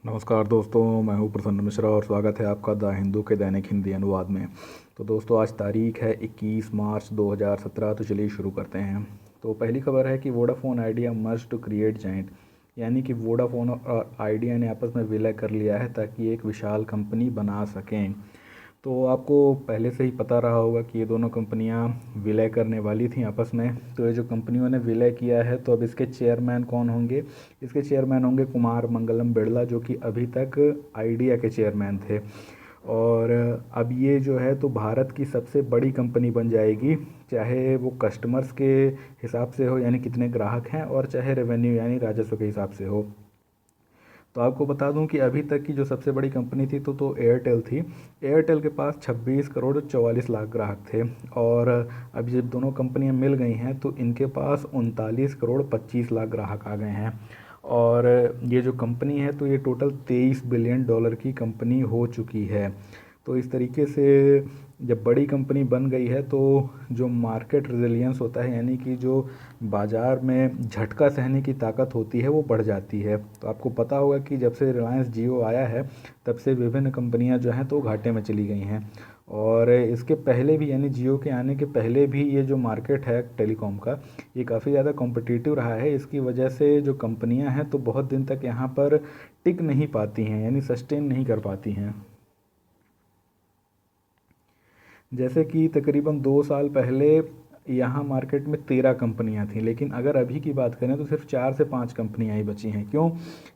नमस्कार दोस्तों, मैं हूं प्रसन्न मिश्रा और स्वागत है आपका द हिंदू के दैनिक हिंदी अनुवाद में। तो दोस्तों, आज तारीख है 21 मार्च 2017। तो चलिए शुरू करते हैं। तो पहली खबर है कि Vodafone Idea merge to create giant, यानी कि वोडाफोन और आइडिया ने आपस में विलय कर लिया है ताकि एक विशाल कंपनी बना सकें। तो आपको पहले से ही पता रहा होगा कि ये दोनों कंपनियां विलय करने वाली थी आपस में। तो ये जो कंपनियों ने विलय किया है, तो अब इसके चेयरमैन कौन होंगे? इसके चेयरमैन होंगे कुमार मंगलम बिरला, जो कि अभी तक आइडिया के चेयरमैन थे। और अब ये जो है तो भारत की सबसे बड़ी कंपनी बन जाएगी, चाहे वो कस्टमर्स के हिसाब से हो, यानी कितने ग्राहक हैं, और चाहे रेवेन्यू यानी राजस्व के हिसाब से हो। तो आपको बता दूं कि अभी तक की जो सबसे बड़ी कंपनी थी तो एयरटेल थी। एयरटेल के पास 26 करोड़ 44 लाख ग्राहक थे। और अब जब दोनों कंपनियां मिल गई हैं तो इनके पास 39 करोड़ 25 लाख ग्राहक आ गए हैं। और ये जो कंपनी है तो ये टोटल 23 बिलियन डॉलर की कंपनी हो चुकी है। तो इस तरीके से जब बड़ी कंपनी बन गई है तो जो मार्केट रेजिलियंस होता है, यानी कि जो बाज़ार में झटका सहने की ताकत होती है, वो बढ़ जाती है। तो आपको पता होगा कि जब से रिलायंस जियो आया है तब से विभिन्न कंपनियां जो हैं तो घाटे में चली गई हैं। और इसके पहले भी, यानी जियो के आने के पहले भी, ये जो मार्केट है टेलीकॉम का, ये काफ़ी ज़्यादा कॉम्पिटिटिव रहा है। इसकी वजह से जो कंपनियां हैं तो बहुत दिन तक यहाँ पर टिक नहीं पाती हैं, यानी सस्टेन नहीं कर पाती हैं। जैसे कि तकरीबन 2 साल पहले यहाँ मार्केट में 13 कंपनियाँ थीं, लेकिन अगर अभी की बात करें तो सिर्फ 4 से 5 कंपनियाँ ही बची हैं। क्यों?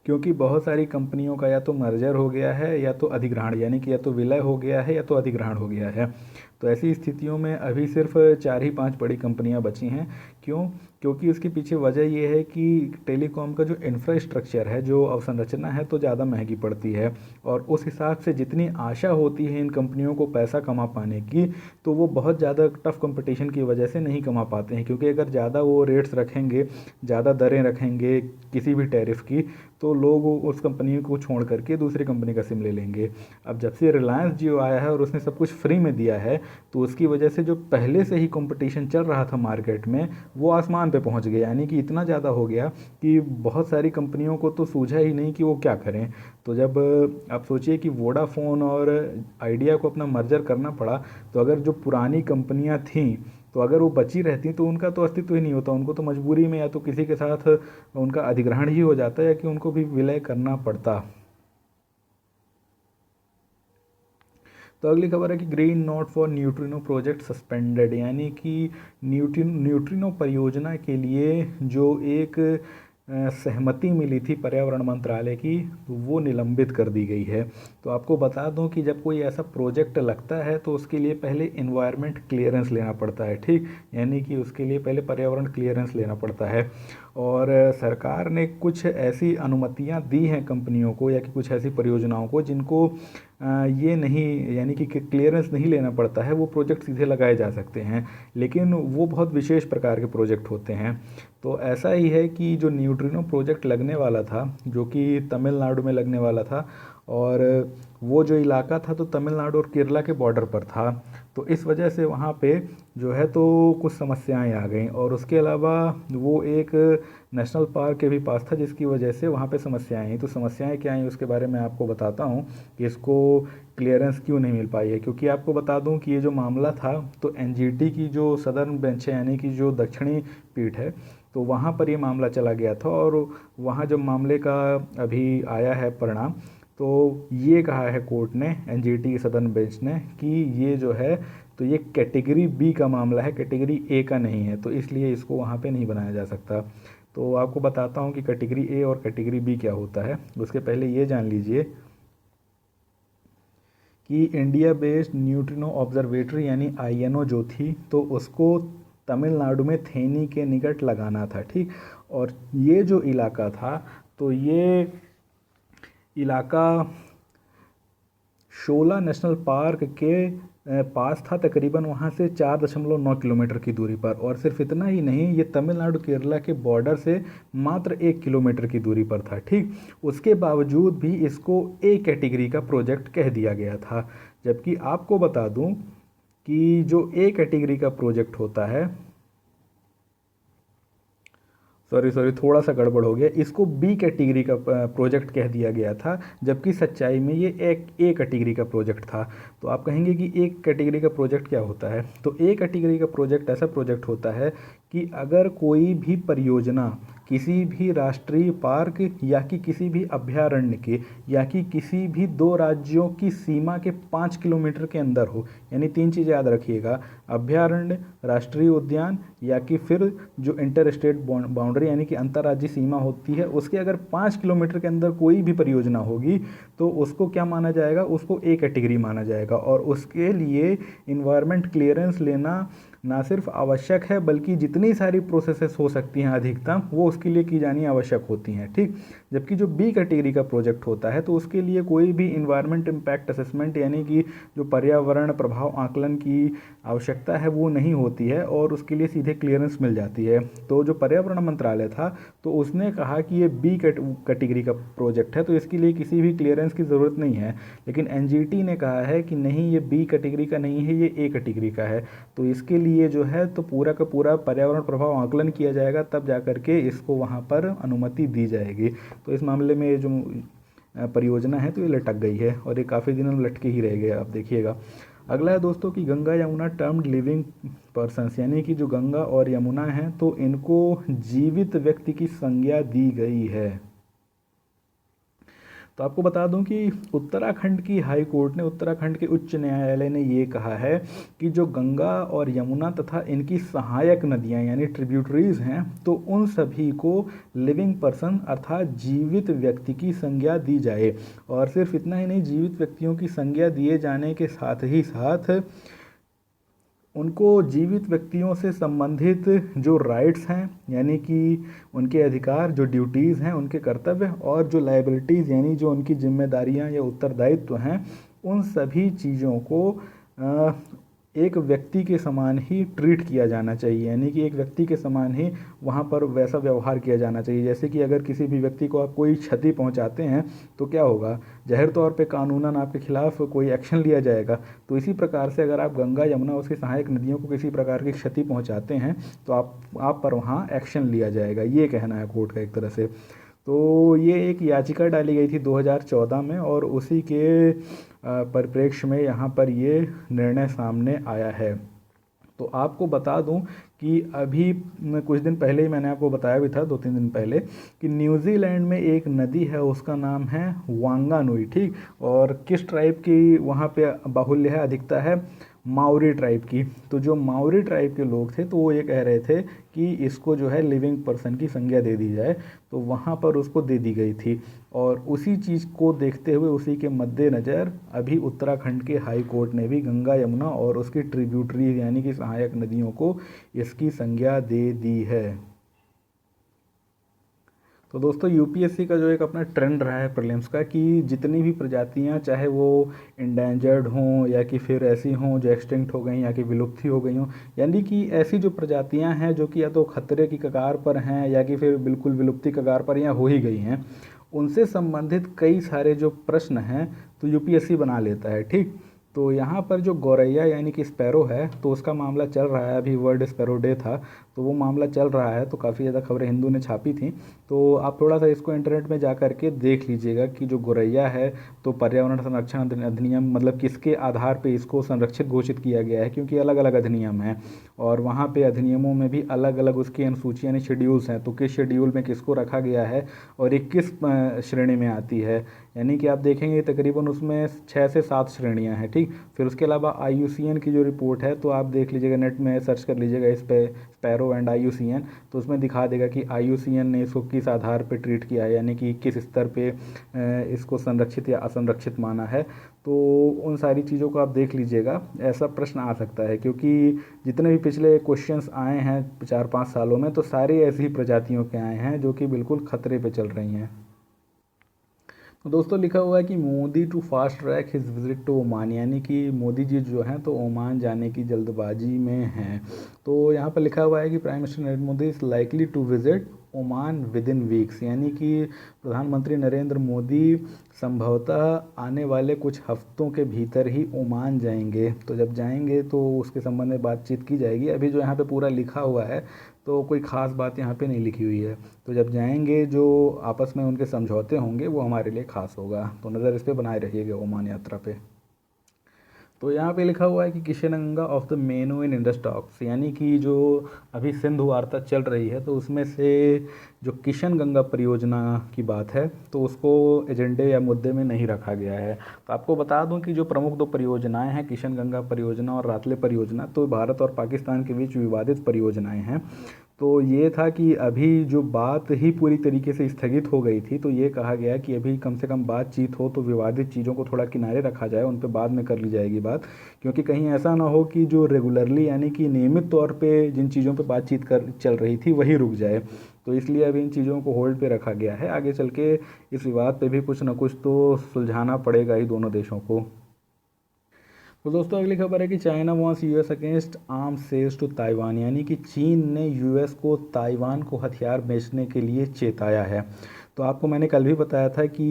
क्योंकि बहुत सारी कंपनियों का या तो मर्जर हो गया है या तो अधिग्रहण, यानी कि या तो विलय हो गया है या तो अधिग्रहण हो गया है। तो ऐसी स्थितियों में अभी सिर्फ 4 ही 5 बड़ी कंपनियां बची हैं। क्यों? क्योंकि उसके पीछे वजह ये है कि टेलीकॉम का जो इंफ्रास्ट्रक्चर है, जो अवसंरचना है, तो ज़्यादा महंगी पड़ती है। और उस हिसाब से जितनी आशा होती है इन कंपनियों को पैसा कमा पाने की, तो वो बहुत ज़्यादा टफ कंपटीशन की वजह से नहीं कमा पाते हैं। क्योंकि अगर ज़्यादा वो रेट्स रखेंगे, ज़्यादा दरें रखेंगे किसी भी टैरिफ की, तो लोग उस कंपनी को छोड़ करके दूसरी कंपनी का सिम ले लेंगे। अब जब से रिलायंस जियो आया है और उसने सब कुछ फ्री में दिया है, तो उसकी वजह से जो पहले से ही कंपटीशन चल रहा था मार्केट में, वो आसमान पे पहुंच गया। यानी कि इतना ज़्यादा हो गया कि बहुत सारी कंपनियों को तो सूझा ही नहीं कि वो क्या करें। तो जब आप सोचिए कि वोडाफोन और आइडिया को अपना मर्जर करना पड़ा, तो अगर जो पुरानी कंपनियां थीं, तो अगर वो बची रहती तो उनका तो अस्तित्व ही नहीं होता। उनको तो मजबूरी में या तो किसी के साथ उनका अधिग्रहण ही हो जाता या कि उनको भी विलय करना पड़ता। तो अगली खबर है कि green note for neutrino project suspended, यानी कि न्यूट्रिनो परियोजना के लिए जो एक सहमति मिली थी पर्यावरण मंत्रालय की, तो वो निलंबित कर दी गई है। तो आपको बता दूं कि जब कोई ऐसा प्रोजेक्ट लगता है तो उसके लिए पहले इन्वायरमेंट क्लियरेंस लेना पड़ता है, ठीक, यानी कि उसके लिए पहले पर्यावरण क्लियरेंस लेना पड़ता है। और सरकार ने कुछ ऐसी अनुमतियां दी हैं कंपनियों को या कि कुछ ऐसी परियोजनाओं को जिनको ये नहीं, यानी कि क्लियरेंस नहीं लेना पड़ता है, वो प्रोजेक्ट सीधे लगाए जा सकते हैं। लेकिन वो बहुत विशेष प्रकार के प्रोजेक्ट होते हैं। तो ऐसा ही है कि जो न्यूट्रिनो प्रोजेक्ट लगने वाला था, जो कि तमिलनाडु में लगने वाला था, और वो जो इलाका था तो तमिलनाडु और केरला के बॉर्डर पर था। तो इस वजह से वहाँ पे जो है तो कुछ समस्याएं आ गई। और उसके अलावा वो एक नेशनल पार्क के भी पास था, जिसकी वजह से वहाँ पे समस्याएं आई। तो समस्याएं क्या आई उसके बारे में आपको बताता हूँ कि इसको क्लियरेंस क्यों नहीं मिल पाई है। क्योंकि आपको बता दूं कि ये जो मामला था तो एनजीटी की जो सदर्न बेंच है, यानी कि जो दक्षिणी पीठ है, तो वहाँ पर ये मामला चला गया था। और वहाँ जब मामले का अभी आया है परिणाम, तो ये कहा है कोर्ट ने, एनजीटी की सदर्न बेंच ने, कि ये जो है तो ये कैटेगरी बी का मामला है, कैटेगरी ए का नहीं है। तो इसलिए इसको वहाँ पे नहीं बनाया जा सकता। तो आपको बताता हूँ कि कैटेगरी ए और कैटेगरी बी क्या होता है। उसके पहले ये जान लीजिए कि इंडिया बेस्ड न्यूट्रिनो ऑब्जर्वेटरी यानी आईएनओ जो थी, तो उसको तमिलनाडु में थेनी के निकट लगाना था, ठीक। और ये जो इलाका था तो ये इलाका शोला नेशनल पार्क के पास था, तकरीबन वहाँ से 4.9 किलोमीटर की दूरी पर। और सिर्फ इतना ही नहीं, ये तमिलनाडु केरला के बॉर्डर से मात्र 1 किलोमीटर की दूरी पर था, ठीक। उसके बावजूद भी इसको ए कैटेगरी का प्रोजेक्ट कह दिया गया था। जबकि आपको बता दूं कि जो ए कैटेगरी का प्रोजेक्ट होता है सॉरी थोड़ा सा गड़बड़ हो गया, इसको बी कैटेगरी का प्रोजेक्ट कह दिया गया था, जबकि सच्चाई में ये एक ए कैटेगरी का प्रोजेक्ट था। तो आप कहेंगे कि ए कैटेगरी का प्रोजेक्ट क्या होता है? तो ए कैटेगरी का प्रोजेक्ट ऐसा प्रोजेक्ट होता है कि अगर कोई भी परियोजना किसी भी राष्ट्रीय पार्क या कि किसी भी अभयारण्य के या कि किसी भी दो राज्यों की सीमा के 5 किलोमीटर के अंदर हो, यानी तीन चीज़ें याद रखिएगा, अभयारण्य, राष्ट्रीय उद्यान या कि फिर जो इंटर स्टेट बाउंड्री यानी कि अंतर्राज्यीय सीमा होती है, उसके अगर 5 किलोमीटर के अंदर कोई भी परियोजना होगी तो उसको क्या माना जाएगा? उसको ए कैटेगरी माना जाएगा। और उसके लिए इन्वायरमेंट क्लियरेंस लेना ना सिर्फ आवश्यक है बल्कि जितनी सारी प्रोसेसेस हो सकती हैं अधिकतम वो उसके लिए की जानी आवश्यक होती हैं, ठीक। जबकि जो बी कैटेगरी का प्रोजेक्ट होता है तो उसके लिए कोई भी इन्वायरमेंट इम्पैक्ट असेसमेंट यानी कि जो पर्यावरण प्रभाव आकलन की आवश्यकता है वो नहीं होती है और उसके लिए सीधे क्लियरेंस मिल जाती है। तो जो पर्यावरण मंत्रालय था तो उसने कहा कि ये बी कैटेगरी का प्रोजेक्ट है तो इसके लिए किसी भी क्लियरेंस की ज़रूरत नहीं है, लेकिन एनजीटी ने कहा है कि नहीं, ये बी कैटेगरी का नहीं है, ये ए कैटेगरी का है। तो इसके लिए जो है तो पूरा का पूरा पर्यावरण प्रभाव आकलन किया जाएगा, तब जा करके इसको वहाँ पर अनुमति दी जाएगी। तो इस मामले में ये जो परियोजना है तो ये लटक गई है और ये काफ़ी दिनों लटके ही रह गए, आप देखिएगा। अगला है दोस्तों कि Ganga Yamuna termed living persons, यानी कि जो गंगा और यमुना हैं तो इनको जीवित व्यक्ति की संज्ञा दी गई है। तो आपको बता दूं कि उत्तराखंड की हाई कोर्ट ने, उत्तराखंड के उच्च न्यायालय ने ये कहा है कि जो गंगा और यमुना तथा इनकी सहायक नदियां यानी ट्रिब्यूटरीज हैं तो उन सभी को लिविंग पर्सन अर्थात जीवित व्यक्ति की संज्ञा दी जाए। और सिर्फ इतना ही नहीं, जीवित व्यक्तियों की संज्ञा दिए जाने के साथ ही साथ उनको जीवित व्यक्तियों से संबंधित जो राइट्स हैं यानी कि उनके अधिकार, जो ड्यूटीज़ हैं, उनके कर्तव्य और जो लायबिलिटीज़ यानी जो उनकी जिम्मेदारियां या उत्तरदायित्व हैं, उन सभी चीज़ों को एक व्यक्ति के समान ही ट्रीट किया जाना चाहिए, यानी कि एक व्यक्ति के समान ही वहाँ पर वैसा व्यवहार किया जाना चाहिए। जैसे कि अगर किसी भी व्यक्ति को आप कोई क्षति पहुँचाते हैं तो क्या होगा? ज़ाहिर तौर पे कानूनन आपके खिलाफ कोई एक्शन लिया जाएगा। तो इसी प्रकार से अगर आप गंगा यमुना उसकी सहायक नदियों को किसी प्रकार की क्षति पहुँचाते हैं तो आप पर वहाँ एक्शन लिया जाएगा, ये कहना है कोर्ट का एक तरह से। तो ये एक याचिका डाली गई थी 2014 में और उसी के परिप्रेक्ष्य में यहाँ पर ये निर्णय सामने आया है। तो आपको बता दूं कि अभी कुछ दिन पहले ही मैंने आपको बताया भी था, 2-3 दिन पहले, कि न्यूजीलैंड में एक नदी है, उसका नाम है वांगानुई, ठीक। और किस ट्राइब की वहाँ पे बाहुल्य है, अधिकता है? माओरी ट्राइब की। तो जो माओरी ट्राइब के लोग थे तो वो ये कह रहे थे कि इसको जो है लिविंग पर्सन की संज्ञा दे दी जाए, तो वहाँ पर उसको दे दी गई थी। और उसी चीज़ को देखते हुए, उसी के मद्देनज़र अभी उत्तराखंड के हाई कोर्ट ने भी गंगा यमुना और उसकी ट्रिब्यूटरी यानी कि सहायक नदियों को इसकी संज्ञा दे दी है। तो दोस्तों यूपीएससी का जो एक अपना ट्रेंड रहा है प्रीलिम्स का कि जितनी भी प्रजातियां, चाहे वो इंडेंजर्ड हों या कि फिर ऐसी हों जो एक्सटिंक्ट हो गई या कि विलुप्ति हो गई हों, यानी कि ऐसी जो प्रजातियां हैं जो कि या तो खतरे की कगार पर हैं या कि फिर बिल्कुल विलुप्ति कगार पर या हो ही गई हैं, उनसे संबंधित कई सारे जो प्रश्न हैं तो यूपीएससी बना लेता है, ठीक। तो यहाँ पर जो गौरैया यानी कि स्पैरो है तो उसका मामला चल रहा है, अभी वर्ल्ड स्पैरो डे था तो वो मामला चल रहा है, तो काफ़ी ज़्यादा खबरें हिंदू ने छापी थी। तो आप थोड़ा सा इसको इंटरनेट में जा कर के देख लीजिएगा कि जो गौरैया है तो पर्यावरण संरक्षण अधिनियम, मतलब किसके आधार पे इसको संरक्षित घोषित किया गया है, क्योंकि अलग अलग अधिनियम हैं और वहाँ पे अधिनियमों में भी अलग अलग उसकी अनुसूची यानी शेड्यूल्स हैं, तो किस शेड्यूल में किसको रखा गया है और ये किस श्रेणी में आती है, यानी कि आप देखेंगे तकरीबन उसमें 6 से 7 श्रेणियाँ हैं, ठीक। फिर उसके अलावा IUCN की जो रिपोर्ट है तो आप देख लीजिएगा, नेट में सर्च कर लीजिएगा इस पे स्पैरो एंड IUCN, तो उसमें दिखा देगा कि IUCN ने इसको किस आधार पे ट्रीट किया है, यानी कि किस स्तर पे इसको संरक्षित या असंरक्षित माना है। तो उन सारी चीज़ों को आप देख लीजिएगा, ऐसा प्रश्न आ सकता है क्योंकि जितने भी पिछले क्वेश्चंस आए हैं 4-5 सालों में तो सारी ऐसी ही प्रजातियों के आए हैं जो कि बिल्कुल खतरे पे चल रही हैं। तो दोस्तों लिखा हुआ है कि Modi to fast track his visit to Oman, यानी कि मोदी जी जो हैं तो ओमान जाने की जल्दबाजी में हैं। तो यहाँ पर लिखा हुआ है कि prime minister Narendra Modi is likely to visit Oman within weeks, यानी कि प्रधानमंत्री नरेंद्र मोदी संभवतः आने वाले कुछ हफ्तों के भीतर ही ओमान जाएंगे। तो जब जाएंगे तो उसके संबंध में बातचीत की जाएगी। अभी जो यहाँ पे पूरा लिखा हुआ है तो कोई ख़ास बात यहाँ पे नहीं लिखी हुई है। तो जब जाएंगे जो आपस में उनके समझौते होंगे वो हमारे लिए ख़ास होगा। तो नज़र इस पे बनाए रखिएगा ओमान यात्रा पे। तो यहाँ पे लिखा हुआ है कि Kishanganga of the menu in Indus talks, यानी कि जो अभी सिंधु वार्ता चल रही है तो उसमें से जो किशनगंगा परियोजना की बात है तो उसको एजेंडे या मुद्दे में नहीं रखा गया है। तो आपको बता दूं कि जो प्रमुख दो परियोजनाएं हैं, किशनगंगा परियोजना और रातले परियोजना, तो भारत और पाकिस्तान के बीच विवादित परियोजनाएं हैं। तो ये था कि अभी जो बात ही पूरी तरीके से स्थगित हो गई थी, तो ये कहा गया कि अभी कम से कम बातचीत हो तो विवादित चीज़ों को थोड़ा किनारे रखा जाए, उन पे बाद में कर ली जाएगी बात। क्योंकि कहीं ऐसा ना हो कि जो रेगुलरली यानी कि नियमित तौर पे जिन चीज़ों पे बातचीत कर चल रही थी वही रुक जाए। तो इसलिए अभी इन चीज़ों को होल्ड पे रखा गया है। आगे चल के इस विवाद पे भी कुछ ना कुछ तो सुलझाना पड़ेगा ही दोनों देशों को। तो दोस्तों अगली खबर है कि China warns US against arms sales to Taiwan, यानी कि चीन ने यूएस को ताइवान को हथियार बेचने के लिए चेताया है। तो आपको मैंने कल भी बताया था कि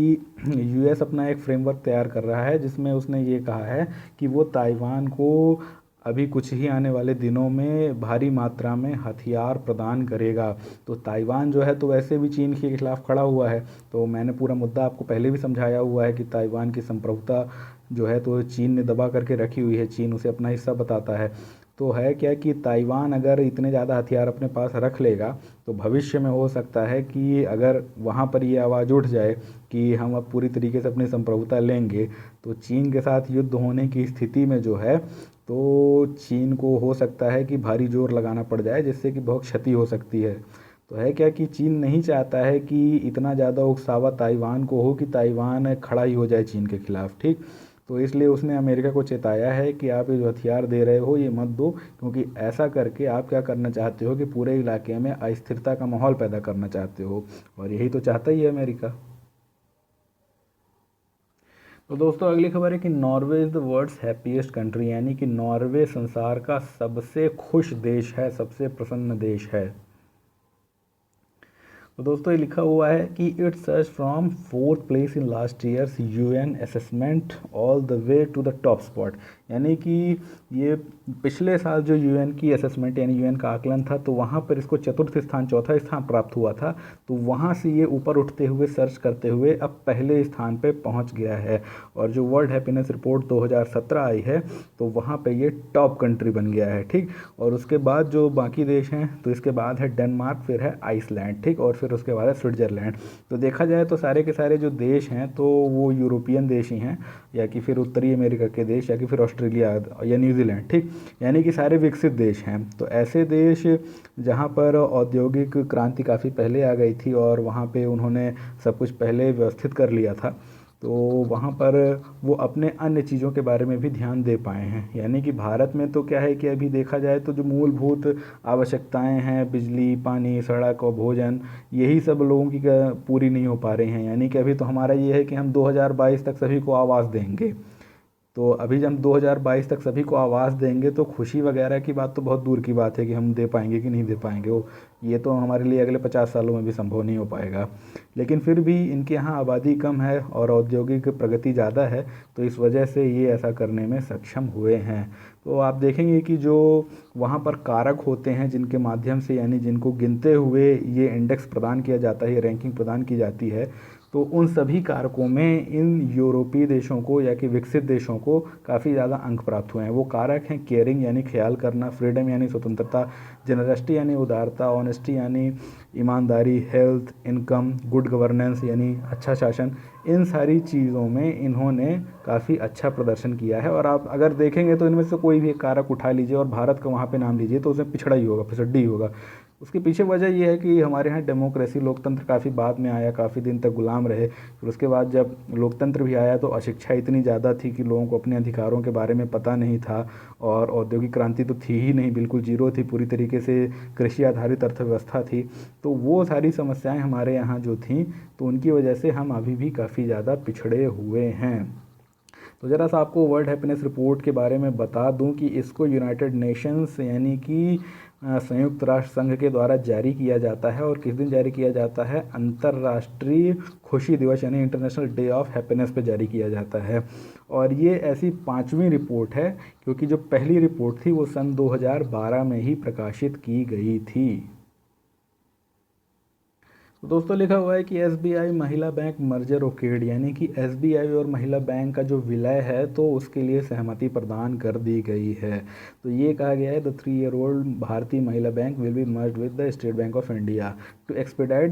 यूएस अपना एक फ्रेमवर्क तैयार कर रहा है जिसमें उसने ये कहा है कि वो ताइवान को अभी कुछ ही आने वाले दिनों में भारी मात्रा में हथियार प्रदान करेगा। तो ताइवान जो है तो वैसे भी चीन के खिलाफ खड़ा हुआ है। तो मैंने पूरा मुद्दा आपको पहले भी समझाया हुआ है कि ताइवान की संप्रभुता जो है तो चीन ने दबा करके रखी हुई है, चीन उसे अपना हिस्सा बताता है। तो है क्या कि ताइवान अगर इतने ज़्यादा हथियार अपने पास रख लेगा तो भविष्य में हो सकता है कि अगर वहाँ पर ये आवाज़ उठ जाए कि हम अब पूरी तरीके से अपनी संप्रभुता लेंगे, तो चीन के साथ युद्ध होने की स्थिति में जो है तो चीन को हो सकता है कि भारी जोर लगाना पड़ जाए, जिससे कि बहुत क्षति हो सकती है। तो है क्या कि चीन नहीं चाहता है कि इतना ज़्यादा उकसावा ताइवान को हो कि ताइवान खड़ा ही हो जाए चीन के खिलाफ, ठीक। तो इसलिए उसने अमेरिका को चेताया है कि आप ये जो हथियार दे रहे हो ये मत दो, क्योंकि ऐसा करके आप क्या करना चाहते हो कि पूरे इलाके में अस्थिरता का माहौल पैदा करना चाहते हो, और यही तो चाहता ही है अमेरिका। तो दोस्तों अगली खबर है कि Norway is the world's happiest country, यानी कि नॉर्वे संसार का सबसे खुश देश है, सबसे प्रसन्न देश है। तो दोस्तों ये लिखा हुआ है कि it surged from fourth place in last year's UN assessment all the way to the top spot, यानी कि ये पिछले साल जो यूएन की असेसमेंट यानी यूएन का आकलन था तो वहाँ पर इसको चतुर्थ स्थान, चौथा स्थान प्राप्त हुआ था। तो वहाँ से ये ऊपर उठते हुए सर्च करते हुए अब पहले स्थान पे पहुँच गया है। और जो वर्ल्ड हैप्पीनेस रिपोर्ट 2017 आई है तो वहाँ पे ये टॉप कंट्री बन गया है, ठीक। और उसके बाद जो बाकी देश हैं तो इसके बाद है डेनमार्क, फिर है आइसलैंड, ठीक, और फिर उसके बाद है स्विट्ज़रलैंड। तो देखा जाए तो सारे के सारे जो देश हैं तो वो यूरोपियन देश ही हैं, या कि फिर उत्तरी अमेरिका के देश, या कि फिर ऑस्ट्रेलिया या न्यूजीलैंड, ठीक। यानी कि सारे विकसित देश हैं। तो ऐसे देश जहाँ पर औद्योगिक क्रांति काफ़ी पहले आ गई थी और वहाँ पे उन्होंने सब कुछ पहले व्यवस्थित कर लिया था, तो वहाँ पर वो अपने अन्य चीज़ों के बारे में भी ध्यान दे पाए हैं। यानी कि भारत में तो क्या है कि अभी देखा जाए तो जो मूलभूत आवश्यकताएं हैं, बिजली, पानी, सड़क और भोजन, यही सब लोगों की पूरी नहीं हो पा रही हैं। यानी कि अभी तो हमारा ये है कि हम 2022 तक सभी को आवास देंगे। तो अभी जब हम 2022 तक सभी को आवास देंगे तो खुशी वगैरह की बात तो बहुत दूर की बात है कि हम दे पाएंगे कि नहीं दे पाएंगे, वो ये तो हमारे लिए अगले 50 सालों में भी संभव नहीं हो पाएगा। लेकिन फिर भी इनके यहाँ आबादी कम है और औद्योगिक प्रगति ज़्यादा है, तो इस वजह से ये ऐसा करने में सक्षम हुए हैं। तो आप देखेंगे कि जो वहाँ पर कारक होते हैं जिनके माध्यम से यानी जिनको गिनते हुए ये इंडेक्स प्रदान किया जाता है, ये रैंकिंग प्रदान की जाती है, तो उन सभी कारकों में इन यूरोपीय देशों को या कि विकसित देशों को काफ़ी ज़्यादा अंक प्राप्त हुए हैं। वो कारक हैं केयरिंग यानी ख्याल करना, फ्रीडम यानी स्वतंत्रता, जनरसिटी यानी उदारता, ऑनेस्टी यानी ईमानदारी, हेल्थ, इनकम, गुड गवर्नेंस यानी अच्छा शासन। इन सारी चीज़ों में इन्होंने काफ़ी अच्छा प्रदर्शन किया है। और आप अगर देखेंगे तो इनमें से कोई भी एक कारक उठा लीजिए और भारत का वहाँ पे नाम लीजिए तो उसमें पिछड़ा ही होगा, पिछड़ी ही होगा। उसके पीछे वजह यह है कि हमारे यहाँ डेमोक्रेसी, लोकतंत्र काफ़ी बाद में आया, काफ़ी दिन तक गुलाम रहे। फिर उसके बाद जब लोकतंत्र भी आया तो अशिक्षा इतनी ज़्यादा थी कि लोगों को अपने अधिकारों के बारे में पता नहीं था, और औद्योगिक क्रांति तो थी ही नहीं, बिल्कुल जीरो थी, पूरी तरीके से कृषि आधारित अर्थव्यवस्था थी। तो वो सारी समस्याएं हमारे यहाँ जो थीं तो उनकी वजह से हम अभी भी काफ़ी ज़्यादा पिछड़े हुए हैं। तो ज़रा सा आपको वर्ल्ड हैप्पीनेस रिपोर्ट के बारे में बता दूं कि इसको यूनाइटेड नेशंस यानी कि संयुक्त राष्ट्र संघ के द्वारा जारी किया जाता है। और किस दिन जारी किया जाता है? अंतर्राष्ट्रीय खुशी दिवस यानी इंटरनेशनल डे ऑफ हैप्पीनेस पे जारी किया जाता है। और ये ऐसी 5वीं रिपोर्ट है, क्योंकि जो पहली रिपोर्ट थी वो सन 2012 में ही प्रकाशित की गई थी। तो दोस्तों लिखा हुआ है कि एसबीआई महिला बैंक मर्जर ओकेड, यानी कि एसबीआई और महिला बैंक का जो विलय है तो उसके लिए सहमति प्रदान कर दी गई है। तो ये कहा गया है the 3 year old Bharatiya Mahila bank will be merge with the State Bank of India to expedite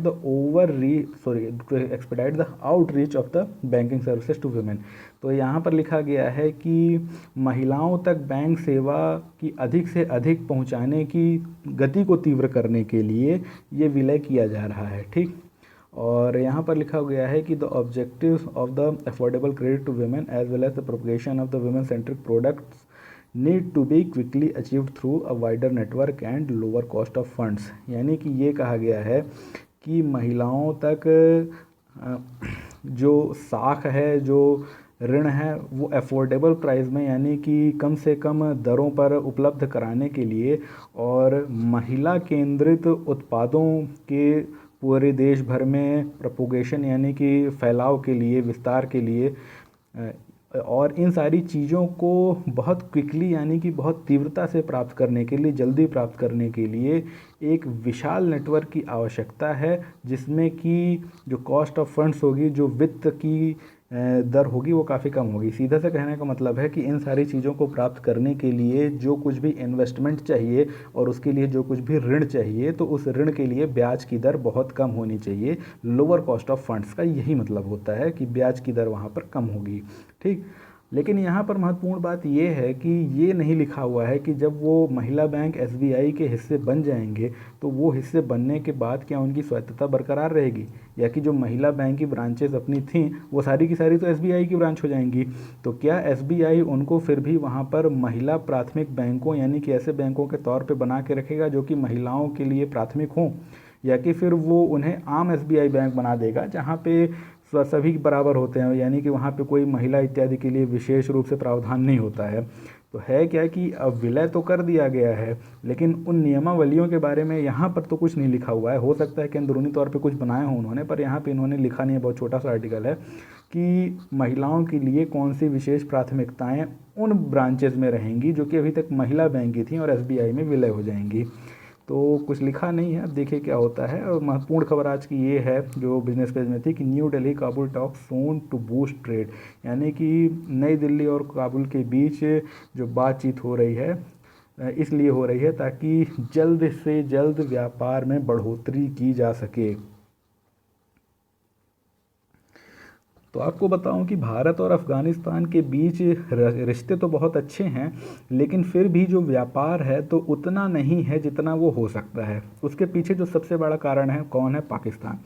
the outreach of the banking services to women. तो यहाँ पर लिखा गया है कि महिलाओं तक बैंक सेवा की अधिक से अधिक पहुँचाने की गति को तीव्र करने के लिए ये विलय किया जा रहा है, ठीक। और यहाँ पर लिखा गया है कि the objectives of the affordable credit to women as well as the propagation of the women centric products need to be quickly achieved through a wider network and lower cost of funds. यानी कि ये कहा गया है कि महिलाओं तक जो साख है, जो ऋण है, वो अफोर्डेबल प्राइस में यानी कि कम से कम दरों पर उपलब्ध कराने के लिए और महिला केंद्रित उत्पादों के पूरे देश भर में प्रोपोगेशन यानी कि फैलाव के लिए, विस्तार के लिए, और इन सारी चीज़ों को बहुत क्विकली यानी कि बहुत तीव्रता से प्राप्त करने के लिए, जल्दी प्राप्त करने के लिए एक विशाल नेटवर्क की आवश्यकता है, जिसमें कि जो कॉस्ट ऑफ फंड्स होगी, जो वित्त की दर होगी, वो काफ़ी कम होगी। सीधा से कहने का मतलब है कि इन सारी चीज़ों को प्राप्त करने के लिए जो कुछ भी इन्वेस्टमेंट चाहिए और उसके लिए जो कुछ भी ऋण चाहिए, तो उस ऋण के लिए ब्याज की दर बहुत कम होनी चाहिए। लोअर कॉस्ट ऑफ फंड्स का यही मतलब होता है कि ब्याज की दर वहाँ पर कम होगी, ठीक। लेकिन यहाँ पर महत्वपूर्ण बात ये है कि ये नहीं लिखा हुआ है कि जब वो महिला बैंक एसबीआई के हिस्से बन जाएंगे तो वो हिस्से बनने के बाद क्या उनकी स्वायत्तता बरकरार रहेगी, या कि जो महिला बैंक की ब्रांचेस अपनी थीं वो सारी की सारी तो एसबीआई की ब्रांच हो जाएंगी। तो क्या एसबीआई उनको फिर भी वहाँ पर महिला प्राथमिक बैंकों यानी कि ऐसे बैंकों के तौर पर बना के रखेगा जो कि महिलाओं के लिए प्राथमिक हों, या कि फिर वो उन्हें आम एसबीआई बैंक बना देगा जहाँ पे सभी बराबर होते हैं, यानी कि वहाँ पे कोई महिला इत्यादि के लिए विशेष रूप से प्रावधान नहीं होता है। तो है क्या कि अब विलय तो कर दिया गया है, लेकिन उन नियमावलियों के बारे में यहाँ पर तो कुछ नहीं लिखा हुआ है। हो सकता है कि अंदरूनी तौर पे कुछ बनाया हो उन्होंने, पर यहाँ पे इन्होंने लिखा नहीं है, बहुत छोटा सा आर्टिकल है कि महिलाओं के लिए कौन सी विशेष प्राथमिकताएँ उन ब्रांचेज में रहेंगी जो कि अभी तक महिला बैंक की थी और एसबीआई में विलय हो जाएंगी। तो कुछ लिखा नहीं है, अब देखिए क्या होता है। और महत्वपूर्ण खबर आज की ये है जो बिजनेस पेज में थी कि New Delhi Kabul talk soon to boost trade, यानी कि नई दिल्ली और काबुल के बीच जो बातचीत हो रही है इसलिए हो रही है ताकि जल्द से जल्द व्यापार में बढ़ोतरी की जा सके। तो आपको बताऊं कि भारत और अफ़गानिस्तान के बीच रिश्ते तो बहुत अच्छे हैं, लेकिन फिर भी जो व्यापार है तो उतना नहीं है जितना वो हो सकता है। उसके पीछे जो सबसे बड़ा कारण है कौन है? पाकिस्तान।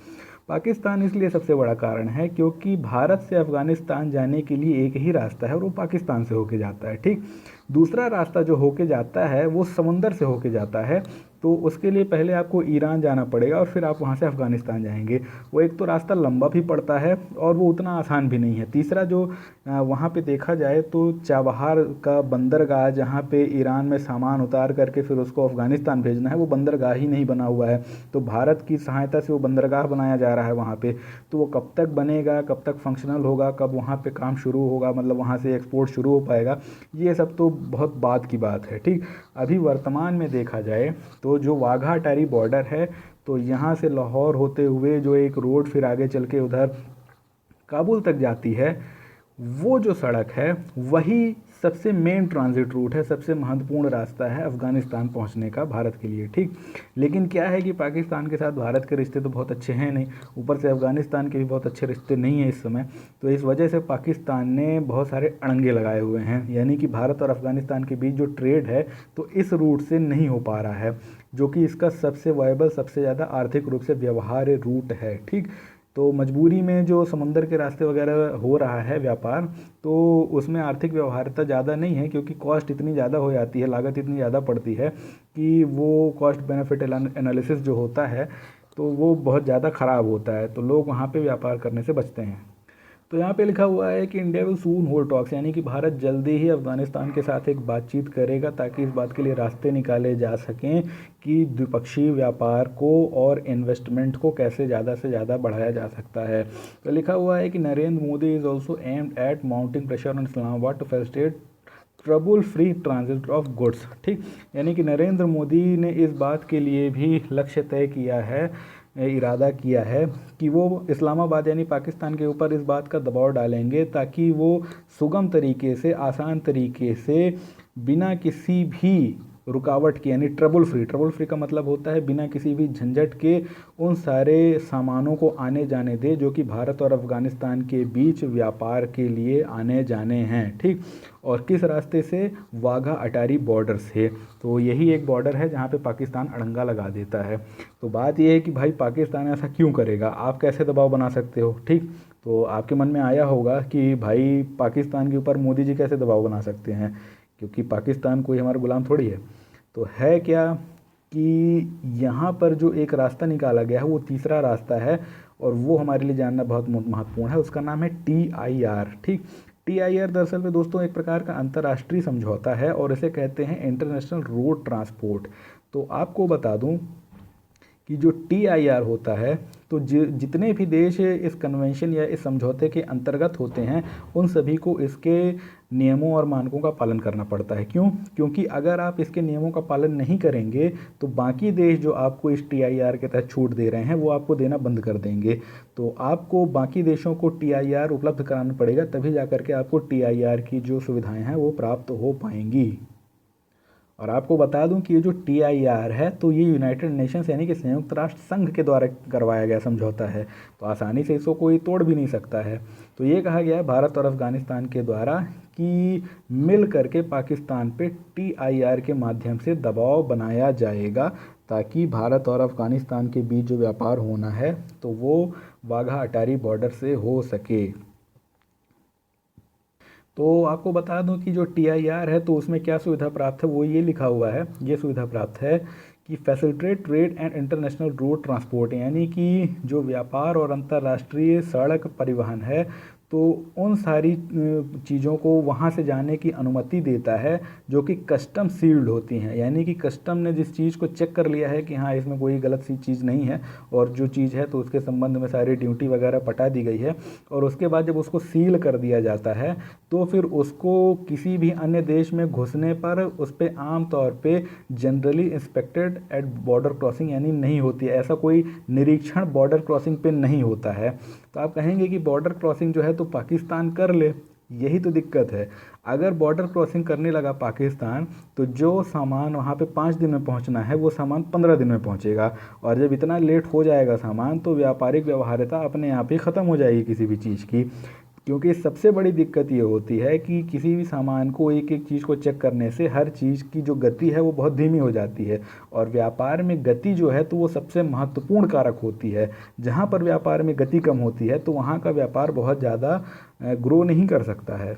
पाकिस्तान इसलिए सबसे बड़ा कारण है क्योंकि भारत से अफ़गानिस्तान जाने के लिए एक ही रास्ता है और वो पाकिस्तान से होके जाता है, ठीक। दूसरा रास्ता जो होके जाता है वो समुंदर से होके जाता है, तो उसके लिए पहले आपको ईरान जाना पड़ेगा और फिर आप वहाँ से अफ़गानिस्तान जाएंगे। वो एक तो रास्ता लंबा भी पड़ता है और वो उतना आसान भी नहीं है। तीसरा जो वहाँ पे देखा जाए तो चाबहार का बंदरगाह जहाँ पे ईरान में सामान उतार करके फिर उसको अफ़गानिस्तान भेजना है, वो बंदरगाह ही नहीं बना हुआ है। तो भारत की सहायता से वो बंदरगाह बनाया जा रहा है वहाँ पे, तो वो कब तक बनेगा, कब तक फंक्शनल होगा, कब वहाँ पे काम शुरू होगा, मतलब वहाँ से एक्सपोर्ट शुरू हो पाएगा, ये सब तो बहुत बाद की बात है, ठीक। अभी वर्तमान में देखा जाए तो जो वाघा अटारी बॉर्डर है, तो यहाँ से लाहौर होते हुए जो एक रोड फिर आगे चल के उधर काबुल तक जाती है, वो जो सड़क है वही सबसे मेन ट्रांजिट रूट है, सबसे महत्वपूर्ण रास्ता है अफ़गानिस्तान पहुंचने का भारत के लिए, ठीक। लेकिन क्या है कि पाकिस्तान के साथ भारत के रिश्ते तो बहुत अच्छे हैं नहीं, ऊपर से अफ़गानिस्तान के भी बहुत अच्छे रिश्ते नहीं हैं इस समय। तो इस वजह से पाकिस्तान ने बहुत सारे अड़ंगे लगाए हुए हैं, यानी कि भारत और अफ़गानिस्तान के बीच जो ट्रेड है तो इस रूट से नहीं हो पा रहा है, जो कि इसका सबसे वायबल, सबसे ज़्यादा आर्थिक रूप से व्यवहार्य रूट है, ठीक। तो मजबूरी में जो समंदर के रास्ते वगैरह हो रहा है व्यापार, तो उसमें आर्थिक व्यवहार्यता ज़्यादा नहीं है क्योंकि कॉस्ट इतनी ज़्यादा हो जाती है, लागत इतनी ज़्यादा पड़ती है कि वो कॉस्ट बेनिफिट एनालिसिस जो होता है तो वो बहुत ज़्यादा ख़राब होता है, तो लोग वहाँ पे व्यापार करने से बचते हैं। तो यहाँ पे लिखा हुआ है कि India will soon hold talks, यानी कि भारत जल्दी ही अफगानिस्तान के साथ एक बातचीत करेगा ताकि इस बात के लिए रास्ते निकाले जा सकें कि द्विपक्षीय व्यापार को और इन्वेस्टमेंट को कैसे ज़्यादा से ज़्यादा बढ़ाया जा सकता है। तो लिखा हुआ है कि Narendra Modi is also aimed at mounting pressure on Islamabad to facilitate trouble free transit of goods, ठीक। यानी कि नरेंद्र मोदी ने इस बात के लिए भी लक्ष्य तय किया है इरादा किया है कि वो इस्लामाबाद यानी पाकिस्तान के ऊपर इस बात का दबाव डालेंगे ताकि वो सुगम तरीके से, आसान तरीके से, बिना किसी भी रुकावट के, यानी ट्रबल फ्री का मतलब होता है बिना किसी भी झंझट के, उन सारे सामानों को आने जाने दे जो कि भारत और अफ़गानिस्तान के बीच व्यापार के लिए आने जाने हैं। ठीक, और किस रास्ते से? वाघा अटारी बॉर्डर से। तो यही एक बॉर्डर है जहाँ पे पाकिस्तान अड़ंगा लगा देता है। तो बात यह है कि भाई पाकिस्तान ऐसा क्यों करेगा, आप कैसे दबाव बना सकते हो? ठीक, तो आपके मन में आया होगा कि भाई पाकिस्तान के ऊपर मोदी जी कैसे दबाव बना सकते हैं, क्योंकि पाकिस्तान कोई हमारा गुलाम थोड़ी है। तो है क्या कि यहाँ पर जो एक रास्ता निकाला गया है वो तीसरा रास्ता है, और वो हमारे लिए जानना बहुत महत्वपूर्ण है। उसका नाम है TIR। ठीक, TIR दरअसल में दोस्तों एक प्रकार का अंतर्राष्ट्रीय समझौता है और इसे कहते हैं इंटरनेशनल रोड ट्रांसपोर्ट। तो आपको बता दूं कि जो TIR होता है, तो जितने भी देश इस कन्वेंशन या इस समझौते के अंतर्गत होते हैं उन सभी को इसके नियमों और मानकों का पालन करना पड़ता है। क्यों? क्योंकि अगर आप इसके नियमों का पालन नहीं करेंगे तो बाकी देश जो आपको इस TIR के तहत छूट दे रहे हैं वो आपको देना बंद कर देंगे। तो आपको बाकी देशों को TIR उपलब्ध कराना पड़ेगा, तभी जा करके आपको TIR की जो सुविधाएं हैं वो प्राप्त हो पाएंगी। और आपको बता दूं कि ये जो TIR है तो ये यूनाइटेड नेशंस यानी कि संयुक्त राष्ट्र संघ के द्वारा करवाया गया समझौता है, तो आसानी से इसको कोई तोड़ भी नहीं सकता है। तो ये कहा गया है भारत और अफ़गानिस्तान के द्वारा कि मिल करके पाकिस्तान पे TIR के माध्यम से दबाव बनाया जाएगा ताकि भारत और अफ़गानिस्तान के बीच जो व्यापार होना है तो वो वाघा अटारी बॉर्डर से हो सके। तो आपको बता दूं कि जो TIR है तो उसमें क्या सुविधा प्राप्त है, वो ये लिखा हुआ है, ये सुविधा प्राप्त है कि facilitate trade and international road transport, यानी कि जो व्यापार और अंतर्राष्ट्रीय सड़क परिवहन है तो उन सारी चीज़ों को वहाँ से जाने की अनुमति देता है जो कि कस्टम सील्ड होती हैं, यानी कि कस्टम ने जिस चीज़ को चेक कर लिया है कि हाँ इसमें कोई गलत सी चीज़ नहीं है और जो चीज़ है तो उसके संबंध में सारी ड्यूटी वगैरह पटा दी गई है, और उसके बाद जब उसको सील कर दिया जाता है तो फिर उसको किसी भी अन्य देश में घुसने पर उस पर आम तौर पे generally inspected at border crossing यानी नहीं होती है, ऐसा कोई निरीक्षण बॉर्डर क्रॉसिंग पे नहीं होता है। तो आप कहेंगे कि बॉर्डर क्रॉसिंग जो है तो पाकिस्तान कर ले, यही तो दिक्कत है। अगर बॉर्डर क्रॉसिंग करने लगा पाकिस्तान तो जो सामान वहाँ पे 5 दिन में पहुँचना है वो सामान 15 दिन में पहुँचेगा, और जब इतना लेट हो जाएगा सामान तो व्यापारिक व्यवहार्यता अपने आप ही ख़त्म हो जाएगी किसी भी चीज़ की। क्योंकि सबसे बड़ी दिक्कत ये होती है कि किसी भी सामान को एक एक चीज़ को चेक करने से हर चीज़ की जो गति है वो बहुत धीमी हो जाती है, और व्यापार में गति जो है तो वो सबसे महत्वपूर्ण कारक होती है। जहाँ पर व्यापार में गति कम होती है तो वहाँ का व्यापार बहुत ज़्यादा ग्रो नहीं कर सकता है।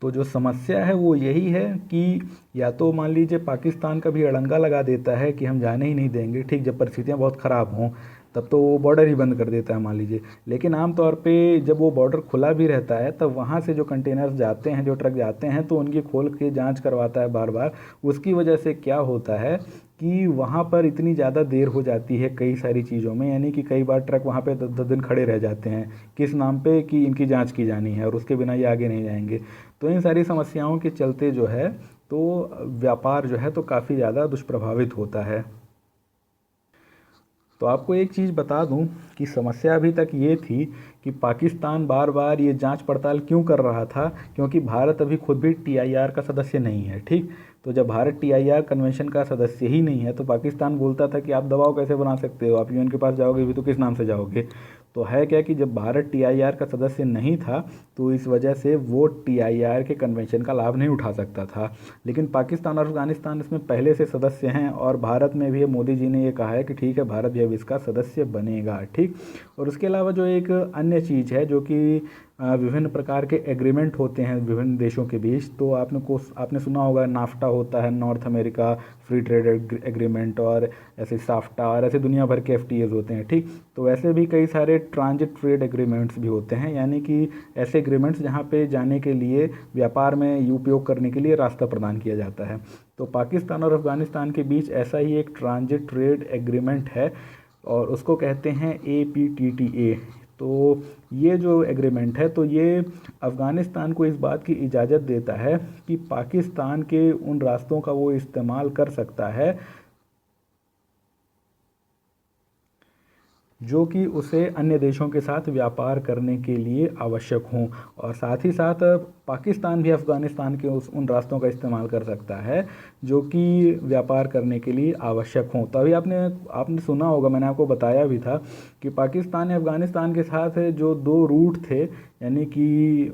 तो जो समस्या है वो यही है कि या तो मान लीजिए पाकिस्तान का भी अड़ंगा लगा देता है कि हम जाने ही नहीं देंगे, ठीक, जब परिस्थितियाँ बहुत ख़राब हों तब तो वो बॉर्डर ही बंद कर देता है मान लीजिए, लेकिन आमतौर पे जब वो बॉर्डर खुला भी रहता है तब वहाँ से जो कंटेनर्स जाते हैं, जो ट्रक जाते हैं तो उनकी खोल के जांच करवाता है बार बार। उसकी वजह से क्या होता है कि वहाँ पर इतनी ज़्यादा देर हो जाती है कई सारी चीज़ों में, यानी कि कई बार ट्रक वहाँ पे 10 दिन खड़े रह जाते हैं, किस नाम पे कि इनकी जांच की जानी है और उसके बिना ये आगे नहीं जाएंगे। तो इन सारी समस्याओं के चलते जो है तो व्यापार जो है तो काफ़ी ज़्यादा दुष्प्रभावित होता है। तो आपको एक चीज़ बता दूं कि समस्या अभी तक ये थी कि पाकिस्तान बार बार ये जांच पड़ताल क्यों कर रहा था, क्योंकि भारत अभी खुद भी TIR का सदस्य नहीं है। ठीक, तो जब भारत TIR कन्वेंशन का सदस्य ही नहीं है तो पाकिस्तान बोलता था कि आप दबाव कैसे बना सकते हो, आप UN के पास जाओगे भी तो किस नाम से जाओगे। तो है क्या कि जब भारत TIR का सदस्य नहीं था तो इस वजह से वो TIR के कन्वेंशन का लाभ नहीं उठा सकता था, लेकिन पाकिस्तान और अफगानिस्तान इसमें पहले से सदस्य हैं, और भारत में भी मोदी जी ने ये कहा है कि ठीक है भारत भी अब इसका सदस्य बनेगा। ठीक, और उसके अलावा जो एक अन्य चीज़ है जो कि विभिन्न प्रकार के एग्रीमेंट होते हैं विभिन्न देशों के बीच, तो आपने सुना होगा नाफ्टा होता है, north America free trade agreement, और ऐसे साफ्टा और ऐसे दुनिया भर के FTAs होते हैं। ठीक, तो वैसे भी कई सारे ट्रांजिट ट्रेड एग्रीमेंट्स भी होते हैं, यानी कि ऐसे एग्रीमेंट्स जहाँ पे जाने के लिए व्यापार में उपयोग करने के लिए रास्ता प्रदान किया जाता है। तो पाकिस्तान और अफगानिस्तान के बीच ऐसा ही एक ट्रांजिट ट्रेड एग्रीमेंट है और उसको कहते हैं APTTA। तो ये जो एग्रीमेंट है तो ये अफ़गानिस्तान को इस बात की इजाज़त देता है कि पाकिस्तान के उन रास्तों का वो इस्तेमाल कर सकता है जो कि उसे अन्य देशों के साथ व्यापार करने के लिए आवश्यक हों, और साथ ही साथ पाकिस्तान भी अफ़गानिस्तान के उन रास्तों का इस्तेमाल कर सकता है जो कि व्यापार करने के लिए आवश्यक हों। तभी आपने सुना होगा, मैंने आपको बताया भी था कि पाकिस्तान या अफ़गानिस्तान के साथ जो दो रूट थे, यानी कि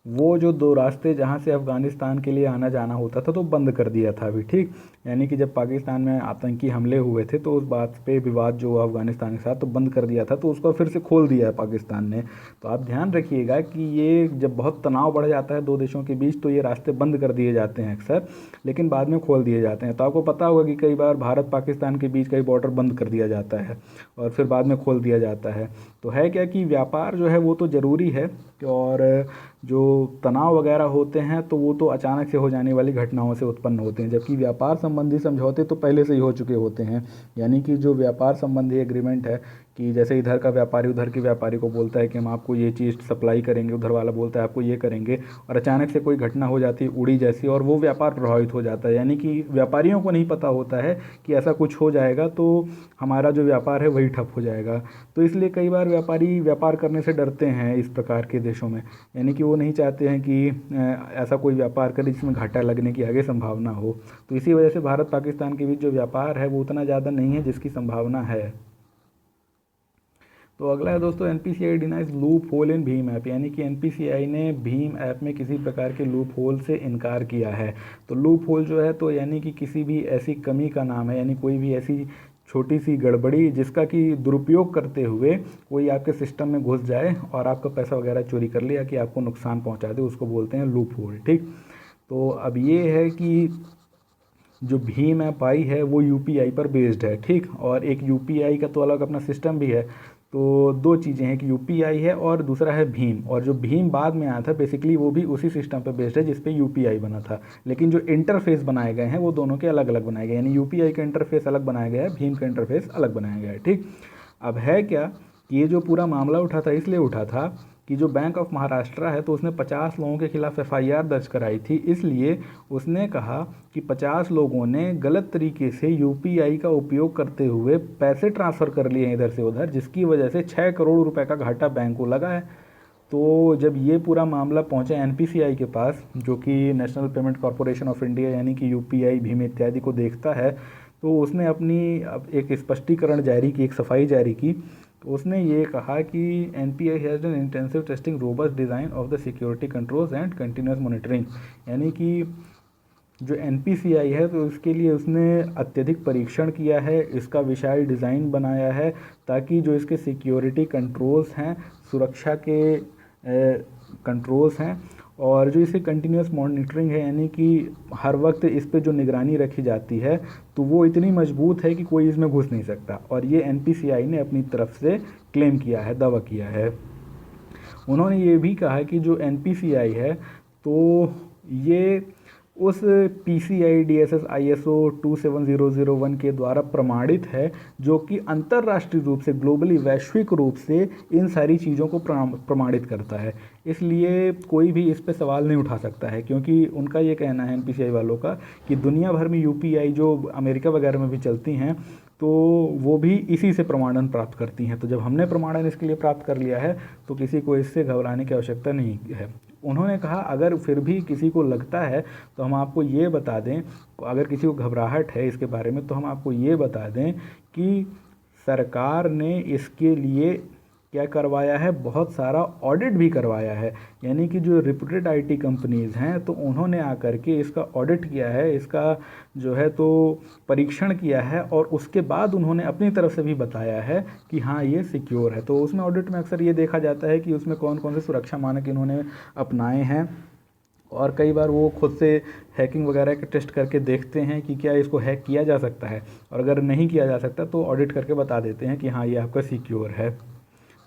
वो जो दो रास्ते जहाँ से अफ़गानिस्तान के लिए आना जाना होता था तो बंद कर दिया था अभी, ठीक। यानी कि जब पाकिस्तान में आतंकी हमले हुए थे तो उस बात पे विवाद जो हुआ अफ़गानिस्तान के साथ, तो बंद कर दिया था, तो उसको फिर से खोल दिया है पाकिस्तान ने। तो आप ध्यान रखिएगा कि ये जब बहुत तनाव बढ़ जाता है दो देशों के बीच तो ये रास्ते बंद कर दिए जाते हैं अक्सर, लेकिन बाद में खोल दिए जाते हैं। तो आपको पता होगा कि कई बार भारत पाकिस्तान के बीच कई बॉर्डर बंद कर दिया जाता है और फिर बाद में खोल दिया जाता है। तो है क्या कि व्यापार जो है वो तो ज़रूरी है, और जो तनाव वगैरह होते हैं तो वो तो अचानक से हो जाने वाली घटनाओं से उत्पन्न होते हैं, जबकि व्यापार संबंधी समझौते तो पहले से ही हो चुके होते हैं। यानी कि जो व्यापार संबंधी एग्रीमेंट है कि जैसे इधर का व्यापारी उधर के व्यापारी को बोलता है कि हम आपको ये चीज़ सप्लाई करेंगे, उधर वाला बोलता है आपको ये करेंगे, और अचानक से कोई घटना हो जाती है उड़ी जैसी, और वो व्यापार प्रभावित हो जाता है। यानी कि व्यापारियों को नहीं पता होता है कि ऐसा कुछ हो जाएगा तो हमारा जो व्यापार है वही ठप हो जाएगा। तो इसलिए कई बार व्यापारी व्यापार करने से डरते हैं इस प्रकार के देशों में, यानी कि वो नहीं चाहते हैं कि ऐसा कोई व्यापार करे जिसमें घाटा लगने की आगे संभावना हो। तो इसी वजह से भारत पाकिस्तान के बीच जो व्यापार है वो उतना ज़्यादा नहीं है जिसकी संभावना है। तो अगला है दोस्तों, NPCI डिनाइज लूप होल इन भीम ऐप, यानी कि NPCI ने भीम ऐप में किसी प्रकार के लूप होल से इनकार किया है। तो लूप होल जो है तो यानी कि किसी भी ऐसी कमी का नाम है, यानी कोई भी ऐसी छोटी सी गड़बड़ी जिसका कि दुरुपयोग करते हुए कोई आपके सिस्टम में घुस जाए और आपका पैसा वगैरह चोरी कर ले या कि आपको नुकसान पहुंचा दे, उसको बोलते हैं लूप होल, ठीक। तो अब ये है कि जो भीम ऐप आई है वो UPI पर बेस्ड है, ठीक। और एक UPI का तो अलग अपना सिस्टम भी है। तो दो चीज़ें हैं, एक UPI है और दूसरा है भीम। और जो भीम बाद में आया था बेसिकली वो भी उसी सिस्टम पर बेस्ड है जिस पे UPI बना था, लेकिन जो इंटरफेस बनाए गए हैं वो दोनों के अलग अलग बनाए गए, यानी UPI का इंटरफेस अलग बनाया गया है, भीम का इंटरफेस अलग बनाया गया है, ठीक। अब है क्या कि ये जो पूरा मामला उठा था इसलिए उठा था कि जो बैंक ऑफ महाराष्ट्र है तो उसने 50 लोगों के खिलाफ FIR दर्ज कराई थी, इसलिए उसने कहा कि 50 लोगों ने गलत तरीके से UPI का उपयोग करते हुए पैसे ट्रांसफ़र कर लिए हैं इधर से उधर, जिसकी वजह से 6 करोड़ रुपए का घाटा बैंक को लगा है। तो जब ये पूरा मामला पहुंचा NPCI के पास, जो कि national payment corporation of India यानी कि UPI भीम इत्यादि को देखता है, तो उसने अपनी एक स्पष्टीकरण जारी की, एक सफाई जारी की। तो उसने ये कहा कि NPI has done intensive testing robust design of the security controls and continuous monitoring, यानी कि जो NPCI है तो इसके लिए उसने अत्यधिक परीक्षण किया है, इसका विशाल डिज़ाइन बनाया है ताकि जो इसके सिक्योरिटी कंट्रोल्स हैं, सुरक्षा के कंट्रोल्स हैं, और जो इसे कंटिन्यूस मॉनिटरिंग है यानी कि हर वक्त इस पे जो निगरानी रखी जाती है तो वो इतनी मजबूत है कि कोई इसमें घुस नहीं सकता। और ये NPCI ने अपनी तरफ से क्लेम किया है, दावा किया है। उन्होंने ये भी कहा कि जो NPCI है तो ये उस PCI DSS ISO 27001 के द्वारा प्रमाणित है, जो कि अंतर्राष्ट्रीय रूप से ग्लोबली वैश्विक रूप से इन सारी चीज़ों को प्रमाणित करता है। इसलिए कोई भी इस पे सवाल नहीं उठा सकता है, क्योंकि उनका ये कहना है NPCI वालों का कि दुनिया भर में UPI जो अमेरिका वगैरह में भी चलती हैं तो वो भी इसी से प्रमाणन प्राप्त करती हैं। तो जब हमने प्रमाणन इसके लिए प्राप्त कर लिया है तो किसी को इससे घबराने की आवश्यकता नहीं है। उन्होंने कहा अगर फिर भी किसी को लगता है तो हम आपको ये बता दें, अगर किसी को घबराहट है इसके बारे में तो हम आपको ये बता दें कि सरकार ने इसके लिए क्या करवाया है, बहुत सारा ऑडिट भी करवाया है। यानी कि जो रिप्यूटेड IT कंपनीज़ हैं तो उन्होंने आकर के इसका ऑडिट किया है, इसका जो है तो परीक्षण किया है, और उसके बाद उन्होंने अपनी तरफ से भी बताया है कि हाँ ये सिक्योर है। तो उसमें ऑडिट में अक्सर ये देखा जाता है कि उसमें कौन कौन से सुरक्षा मानक इन्होंने अपनाए हैं, और कई बार वो खुद से हैकिंग वगैरह के टेस्ट करके देखते हैं कि क्या इसको हैक किया जा सकता है, और अगर नहीं किया जा सकता तो ऑडिट करके बता देते हैं कि हाँ ये आपका सिक्योर है।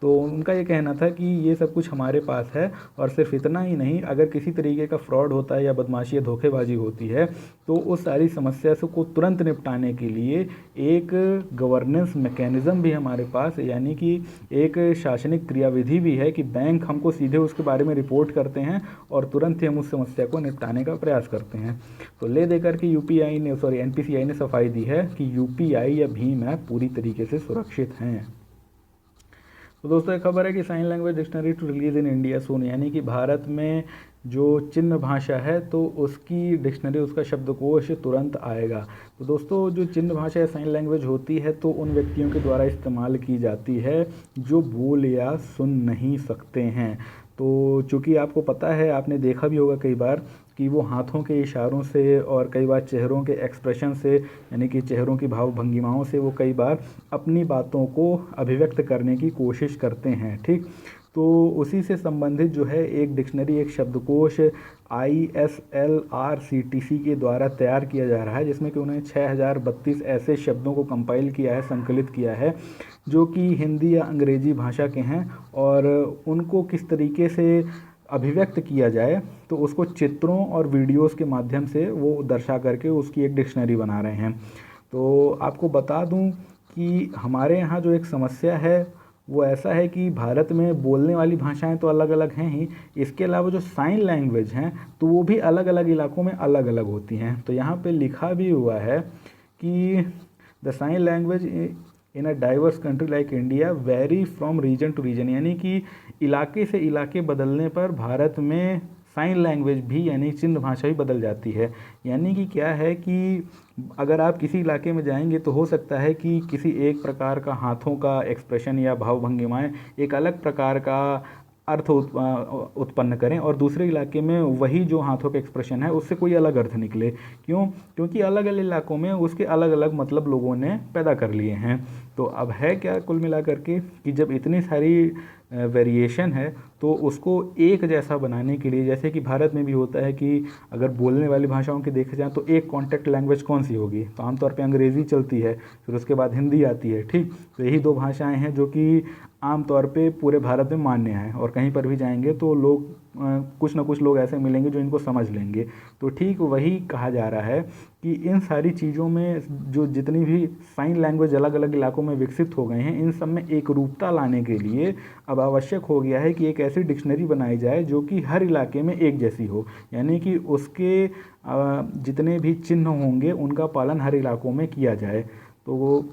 तो उनका ये कहना था कि ये सब कुछ हमारे पास है, और सिर्फ इतना ही नहीं, अगर किसी तरीके का फ्रॉड होता है या बदमाशी या धोखेबाजी होती है तो उस सारी समस्या से को तुरंत निपटाने के लिए एक गवर्नेंस मैकेनिज़्म भी हमारे पास, यानी कि एक शासनिक क्रियाविधि भी है कि बैंक हमको सीधे उसके बारे में रिपोर्ट करते हैं और तुरंत ही हम उस समस्या को निपटाने का प्रयास करते हैं। तो ले देकर के एनपीसीआई ने सफाई दी है कि यूपीआई या भीम ऐप पूरी तरीके से सुरक्षित हैं। तो दोस्तों, एक खबर है कि sign language dictionary to release in India soon, यानी कि भारत में जो चिन्ह भाषा है तो उसकी डिक्शनरी, उसका शब्दकोश तुरंत आएगा। तो दोस्तों, जो चिन्ह भाषा या साइन लैंग्वेज होती है तो उन व्यक्तियों के द्वारा इस्तेमाल की जाती है जो बोल या सुन नहीं सकते हैं। तो चूँकि आपको पता है, आपने देखा भी होगा कई बार कि वो हाथों के इशारों से और कई बार चेहरों के एक्सप्रेशन से, यानी कि चेहरों की भाव भंगिमाओं से वो कई बार अपनी बातों को अभिव्यक्त करने की कोशिश करते हैं, ठीक। तो उसी से संबंधित जो है एक डिक्शनरी, एक शब्दकोश ISLRCTC के द्वारा तैयार किया जा रहा है, जिसमें कि उन्होंने 6032 ऐसे शब्दों को कंपाइल किया है, संकलित किया है, जो कि हिंदी या अंग्रेजी भाषा के हैं, और उनको किस तरीके से अभिव्यक्त किया जाए तो उसको चित्रों और वीडियोस के माध्यम से वो दर्शा करके उसकी एक डिक्शनरी बना रहे हैं। तो आपको बता दूं कि हमारे यहाँ जो एक समस्या है वो ऐसा है कि भारत में बोलने वाली भाषाएं तो अलग अलग हैं ही, इसके अलावा जो साइन लैंग्वेज हैं तो वो भी अलग अलग इलाकों में अलग अलग होती हैं। तो यहाँ पे लिखा भी हुआ है कि the sign language in a diverse country like India vary from region to region, यानी कि इलाके से इलाके बदलने पर भारत में साइन लैंग्वेज भी, यानी चिन्ह भाषा भी बदल जाती है। यानी कि क्या है कि अगर आप किसी इलाके में जाएंगे तो हो सकता है कि किसी एक प्रकार का हाथों का एक्सप्रेशन या भाव भंगिमाएँ एक अलग प्रकार का अर्थ उत्पन्न करें, और दूसरे इलाके में वही जो हाथों का एक्सप्रेशन है उससे कोई अलग अर्थ निकले। क्यों? क्योंकि अलग अलग इलाकों में उसके अलग अलग मतलब लोगों ने पैदा कर लिए हैं। तो अब है क्या कुल मिला करके कि जब इतनी सारी वेरिएशन है तो उसको एक जैसा बनाने के लिए, जैसे कि भारत में भी होता है कि अगर बोलने वाली भाषाओं की देखे जाए तो एक कॉन्टैक्ट लैंग्वेज कौन सी होगी, तो आमतौर पे अंग्रेज़ी चलती है, फिर उसके बाद हिंदी आती है, ठीक। तो यही दो भाषाएं हैं जो कि आमतौर पे पूरे भारत में मान्य हैं, और कहीं पर भी जाएंगे तो लोग कुछ ना कुछ लोग ऐसे मिलेंगे जो इनको समझ लेंगे। तो ठीक वही कहा जा रहा है कि इन सारी चीज़ों में जो जितनी भी साइन लैंग्वेज अलग अलग इलाकों में विकसित हो गए हैं, इन सब में एक रूपता लाने के लिए अब आवश्यक हो गया है कि एक ऐसी डिक्शनरी बनाई जाए जो कि हर इलाके में एक जैसी हो, यानी कि उसके जितने भी चिन्ह होंगे उनका पालन हर इलाकों में किया जाए। तो वो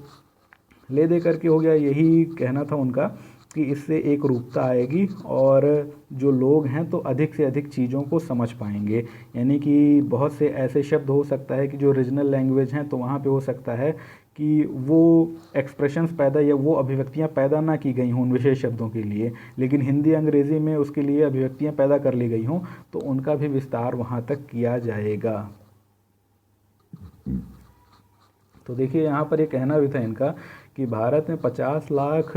ले दे करके हो गया, यही कहना था उनका कि इससे एक रूपता आएगी और जो लोग हैं तो अधिक से अधिक चीज़ों को समझ पाएंगे। यानी कि बहुत से ऐसे शब्द हो सकता है कि जो रीजनल लैंग्वेज हैं तो वहाँ पे हो सकता है कि वो एक्सप्रेशंस पैदा या वो अभिव्यक्तियाँ पैदा ना की गई हों उन विशेष शब्दों के लिए, लेकिन हिंदी अंग्रेज़ी में उसके लिए अभिव्यक्तियाँ पैदा कर ली गई हों, तो उनका भी विस्तार वहाँ तक किया जाएगा। तो देखिए, यहाँ पर ये कहना भी था इनका कि भारत में 50 लाख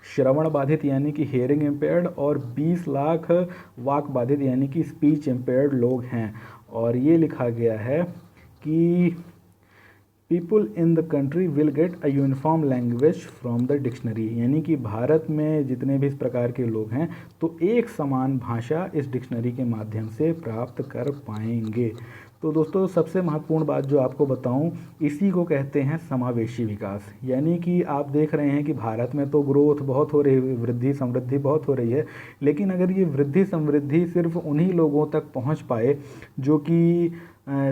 श्रवण बाधित यानी कि हेयरिंग इम्पेयर्ड और 20 लाख वाक बाधित यानी कि स्पीच इम्पेयर्ड लोग हैं। और ये लिखा गया है कि people in the country will get a uniform language from the dictionary, यानी कि भारत में जितने भी इस प्रकार के लोग हैं तो एक समान भाषा इस डिक्शनरी के माध्यम से प्राप्त कर पाएंगे। तो दोस्तों, सबसे महत्वपूर्ण बात जो आपको बताऊं, इसी को कहते हैं समावेशी विकास। यानी कि आप देख रहे हैं कि भारत में तो ग्रोथ बहुत हो रही है, वृद्धि समृद्धि बहुत हो रही है, लेकिन अगर ये वृद्धि समृद्धि सिर्फ उन्हीं लोगों तक पहुंच पाए जो कि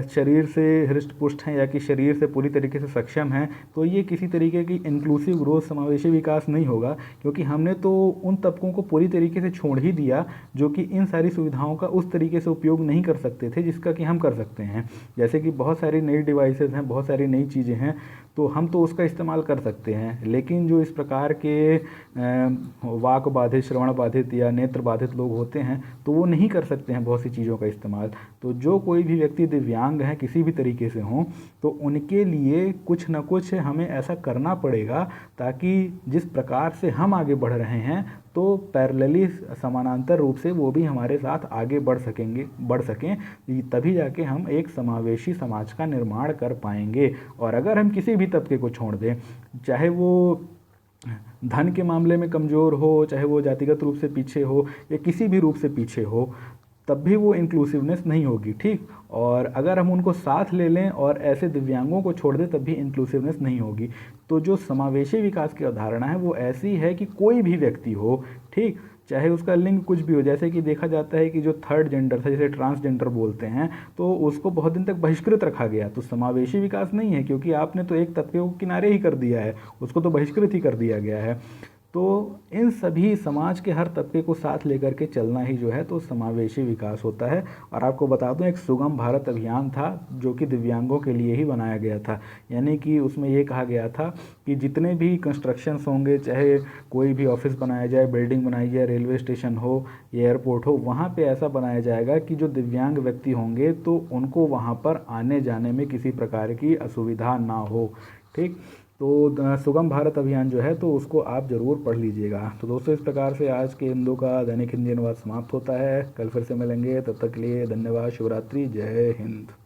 शरीर से हृष्ट पुष्ट हैं या कि शरीर से पूरी तरीके से सक्षम हैं, तो ये किसी तरीके की इंक्लूसिव ग्रोथ, समावेशी विकास नहीं होगा। क्योंकि हमने तो उन तबकों को पूरी तरीके से छोड़ ही दिया जो कि इन सारी सुविधाओं का उस तरीके से उपयोग नहीं कर सकते थे जिसका कि हम कर सकते हैं। जैसे कि बहुत सारी नई डिवाइसेस हैं, बहुत सारी नई चीज़ें हैं, तो हम तो उसका इस्तेमाल कर सकते हैं, लेकिन जो इस प्रकार के वाक बाधित, श्रवण बाधित या नेत्र बाधित लोग होते हैं तो वो नहीं कर सकते हैं बहुत सी चीज़ों का इस्तेमाल। तो जो कोई भी व्यक्ति दिव्यांग है किसी भी तरीके से हों, तो उनके लिए कुछ ना कुछ हमें ऐसा करना पड़ेगा ताकि जिस प्रकार से हम आगे बढ़ रहे हैं तो पैरेलली, समानांतर रूप से वो भी हमारे साथ आगे बढ़ सकें, तभी जाके हम एक समावेशी समाज का निर्माण कर पाएंगे। और अगर हम किसी भी तबके को छोड़ दें, चाहे वो धन के मामले में कमज़ोर हो, चाहे वो जातिगत रूप से पीछे हो या किसी भी रूप से पीछे हो, तब भी वो इंक्लूसिवनेस नहीं होगी, ठीक। और अगर हम उनको साथ ले लें और ऐसे दिव्यांगों को छोड़ दें तब भी इंक्लूसिवनेस नहीं होगी। तो जो समावेशी विकास की अवधारणा है वो ऐसी है कि कोई भी व्यक्ति हो, ठीक, चाहे उसका लिंग कुछ भी हो। जैसे कि देखा जाता है कि जो थर्ड जेंडर था, जैसे ट्रांसजेंडर बोलते हैं, तो उसको बहुत दिन तक बहिष्कृत रखा गया। तो समावेशी विकास नहीं है, क्योंकि आपने तो एक तबके को किनारे ही कर दिया है, उसको तो बहिष्कृत ही कर दिया गया है। तो इन सभी समाज के हर तबके को साथ लेकर के चलना ही जो है तो समावेशी विकास होता है। और आपको बता दूं, एक सुगम भारत अभियान था जो कि दिव्यांगों के लिए ही बनाया गया था। यानी कि उसमें ये कहा गया था कि जितने भी कंस्ट्रक्शंस होंगे, चाहे कोई भी ऑफिस बनाया जाए, बिल्डिंग बनाई जाए, रेलवे स्टेशन हो, एयरपोर्ट हो, वहाँ पे ऐसा बनाया जाएगा कि जो दिव्यांग व्यक्ति होंगे तो उनको वहाँ पर आने जाने में किसी प्रकार की असुविधा ना हो, ठीक। तो सुगम भारत अभियान जो है तो उसको आप ज़रूर पढ़ लीजिएगा। तो दोस्तों, इस प्रकार से आज के हिंदू का दैनिक हिंदी अनुवाद समाप्त होता है। कल फिर से मिलेंगे, तब तक के लिए धन्यवाद। शिवरात्रि, जय हिंद।